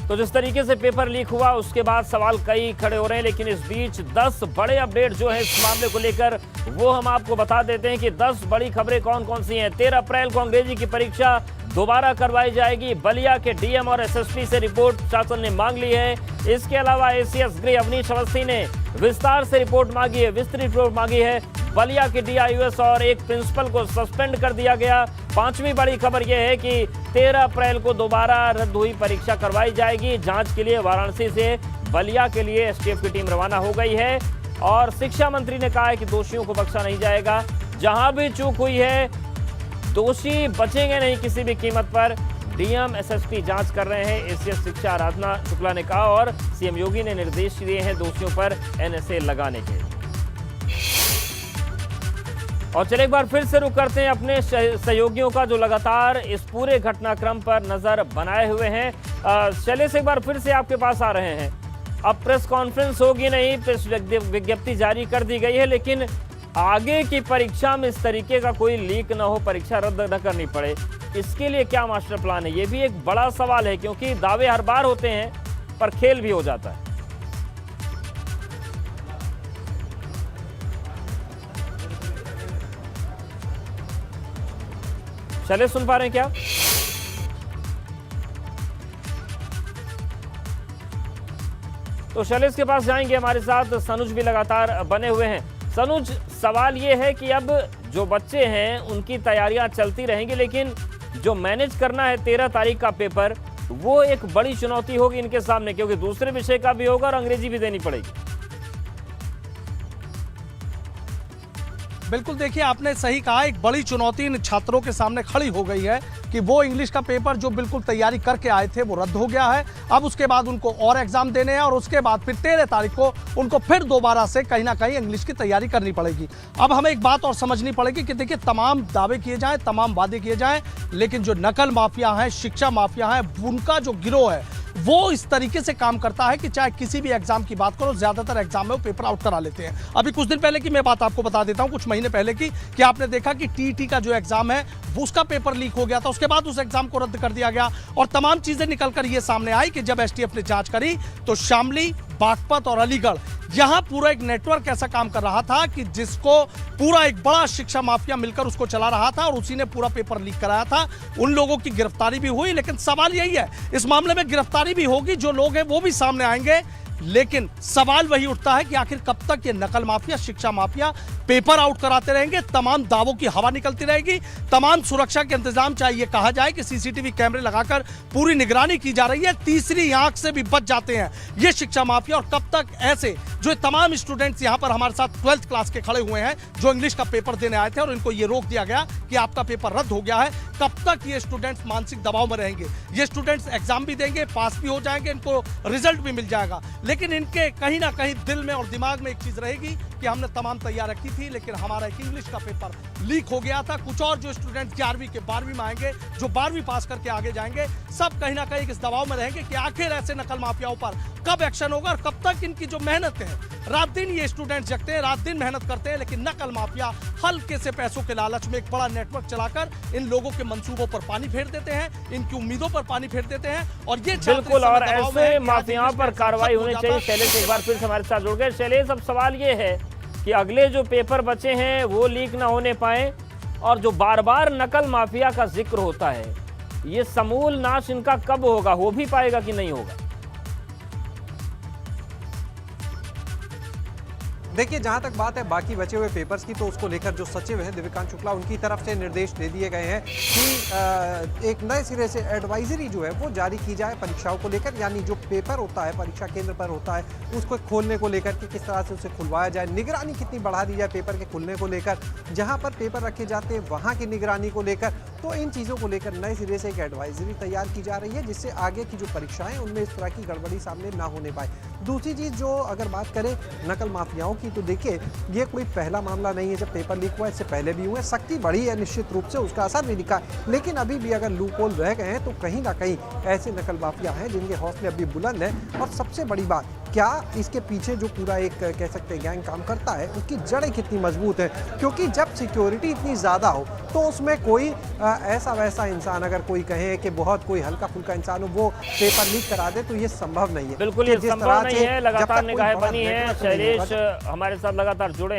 तो जिस तरीके से पेपर लीक हुआ उसके बाद सवाल कई खड़े हो रहे हैं, लेकिन इस बीच 10 बड़े अपडेट जो है इस मामले को लेकर वो हम आपको बता देते हैं कि 10 बड़ी खबरें कौन कौन सी हैं। 13 अप्रैल को अंग्रेजी की परीक्षा दोबारा करवाई जाएगी। बलिया के डीएम और एसएसपी से रिपोर्ट शासन ने मांग ली है। इसके अलावा एसीएस गृह अवनीश अवस्थी ने विस्तार से रिपोर्ट मांगी है, विस्तृत रिपोर्ट मांगी है। बलिया के डीआईयूएस और एक प्रिंसिपल को सस्पेंड कर दिया गया। 5वीं बड़ी खबर यह है कि 13 अप्रैल को दोबारा रद्द हुई परीक्षा करवाई जाएगी। जांच के लिए वाराणसी से बलिया के लिए एसटीएफ की टीम रवाना हो गई है और शिक्षा मंत्री ने कहा है कि दोषियों को बख्शा नहीं जाएगा। जहां भी चूक हुई है दोषी बचेंगे नहीं किसी भी कीमत पर। डीएम एसएसपी जांच कर रहे हैं, एसीएस शिक्षा आराधना शुक्ला ने कहा और सीएम योगी ने निर्देश दिए हैं दोषियों पर एनएसए लगाने के। और चलिए एक बार फिर से रुक करते हैं अपने सहयोगियों का जो लगातार इस पूरे घटनाक्रम पर नजर बनाए हुए हैं। शैलेश एक बार फिर से आपके पास आ रहे हैं। अब प्रेस कॉन्फ्रेंस होगी नहीं, प्रेस विज्ञप्ति जारी कर दी गई है, लेकिन आगे की परीक्षा में इस तरीके का कोई लीक न हो, परीक्षा रद्द न करनी पड़े, इसके लिए क्या मास्टर प्लान है? ये भी एक बड़ा सवाल है क्योंकि दावे हर बार होते हैं पर खेल भी हो जाता है। चले सुन पा रहे हैं क्या? तो शैलेश के पास जाएंगे, हमारे साथ सनुज भी लगातार बने हुए हैं। सनुज, सवाल ये है कि अब जो बच्चे हैं उनकी तैयारियां चलती रहेंगी, लेकिन जो मैनेज करना है 13 तारीख का पेपर, वो एक बड़ी चुनौती होगी इनके सामने, क्योंकि दूसरे विषय का भी होगा और अंग्रेजी भी देनी पड़ेगी। बिल्कुल, देखिए आपने सही कहा, एक बड़ी चुनौती इन छात्रों के सामने खड़ी हो गई है कि वो इंग्लिश का पेपर जो बिल्कुल तैयारी करके आए थे वो रद्द हो गया है। अब उसके बाद उनको और एग्जाम देने हैं और उसके बाद फिर 13 तारीख को उनको फिर दोबारा से कहीं ना कहीं इंग्लिश की तैयारी करनी पड़ेगी। अब हमें एक बात और समझनी पड़ेगी कि देखिए तमाम दावे किए जाएं, तमाम वादे किए जाएं, लेकिन जो नकल माफिया हैं, शिक्षा माफिया हैं, उनका जो गिरोह है वो इस तरीके से काम करता है कि चाहे किसी भी एग्जाम की बात करो, ज्यादातर एग्जाम में वो पेपर आउट करा लेते हैं। अभी कुछ दिन पहले की मैं बात आपको बता देता हूं, कुछ महीने पहले की, कि आपने देखा कि टीईटी का जो एग्जाम है उसका पेपर लीक हो गया था, उसके बाद उस एग्जाम को रद्द कर दिया गया और तमाम चीजें निकलकर ये सामने आई कि जब एसटीएफ ने जांच करी तो शामली, बागपत और अलीगढ़, यहां पूरा एक नेटवर्क ऐसा काम कर रहा था कि जिसको पूरा एक बड़ा शिक्षा माफिया मिलकर उसको चला रहा था और उसी ने पूरा पेपर लीक कराया था। उन लोगों की गिरफ्तारी भी हुई, लेकिन सवाल यही है, इस मामले में गिरफ्तारी भी होगी, जो लोग हैं वो भी सामने आएंगे, लेकिन सवाल वही उठता है कि आखिर कब तक ये नकल माफिया, शिक्षा माफिया पेपर आउट कराते रहेंगे। तमाम दावों की हवा निकलती रहेगी, तमाम सुरक्षा के इंतजाम, चाहे ये कहा जाए कि सीसीटीवी कैमरे लगाकर पूरी निगरानी की जा रही है, तीसरी आंख से भी बच जाते हैं ये शिक्षा माफिया। और कब तक ऐसे जो तमाम स्टूडेंट्स यहां पर हमारे साथ 12th क्लास के खड़े हुए हैं, जो इंग्लिश का पेपर देने आए थे और इनको ये रोक दिया गया कि आपका पेपर रद्द हो गया है, कब तक ये स्टूडेंट्स मानसिक दबाव में रहेंगे? ये स्टूडेंट्स एग्जाम भी देंगे, पास भी हो जाएंगे, इनको रिजल्ट भी मिल जाएगा, लेकिन इनके कहीं ना कहीं दिल में और दिमाग में एक चीज रहेगी कि हमने तमाम तैयार रखी थी, लेकिन हमारा एक इंग्लिश का पेपर लीक हो गया था। कुछ और जो स्टूडेंट 11वीं के 12वीं में आएंगे, जो 12वीं पास करके आगे जाएंगे, सब कहीं ना कहीं इस दबाव में रहेंगे कि आखिर ऐसे नकल माफियाओं पर कब एक्शन होगा और कब तक इनकी जो मेहनत है, रात दिन ये स्टूडेंट जगते हैं, रात दिन मेहनत करते हैं, लेकिन नकल माफिया हल्के से पैसों के लालच में एक बड़ा नेटवर्क चलाकर इन लोगों के मंसूबों पर पानी फेर देते हैं, इनकी उम्मीदों पर पानी फेर देते हैं। और ये बिल्कुल, और ऐसे माफियाओं पर कार्रवाई होनी चाहिए। शैलेश एक बार फिर से हमारे साथ जुड़ गए। शैलेश, अब सवाल ये है कि अगले जो पेपर बचे हैं वो लीक ना होने पाए, और जो बार बार नकल माफिया का जिक्र होता है, ये समूल नाश इनका कब होगा? हो भी पाएगा कि नहीं होगा? देखिए, जहां तक बात है बाकी बचे हुए पेपर्स की, तो उसको लेकर जो सचिव हैं दिव्यकांत शुक्ला, उनकी तरफ से निर्देश दे दिए गए हैं कि एक नए सिरे से एडवाइजरी जो है वो जारी की जाए परीक्षाओं को लेकर, यानी जो पेपर होता है परीक्षा केंद्र पर होता है उसको खोलने को लेकर कि किस तरह से उसे खुलवाया जाए, निगरानी कितनी बढ़ा दी जाए पेपर के खुलने को लेकर, जहाँ पर पेपर रखे जाते हैं वहाँ की निगरानी को लेकर। तो इन चीज़ों को लेकर नए सिरे से एक एडवाइजरी तैयार की जा रही है, जिससे आगे की जो परीक्षाएं उनमें इस तरह की गड़बड़ी सामने ना होने पाए। दूसरी चीज़, जो अगर बात करें नकल माफियाओं की, तो देखिए ये कोई पहला मामला नहीं है जब पेपर लीक हुआ, इससे पहले भी हुए, सख्ती बढ़ी है निश्चित रूप से, उसका असर भी दिखा, लेकिन अभी भी अगर लूप होल रह गए हैं तो कहीं ना कहीं ऐसे नकल माफिया हैं जिनके हौसले अभी बुलंद हैं। और सबसे बड़ी बात क्या इसके पीछे जो पूरा एक कह सकते हैं गैंग काम करता है उसकी जड़ें कितनी मजबूत हैं, क्योंकि जब सिक्योरिटी इतनी ज़्यादा हो तो उसमें कोई ऐसा वैसा इंसान अगर कोई कहे कि बहुत कोई हल्का फुल्का इंसान हो वो पेपर लीक करा दे तो ये संभव नहीं है। बिल्कुल ये संभव नहीं है। लगातार निगाहें बनी है, शैलेश हमारे साथ लगातार जुड़े हैं।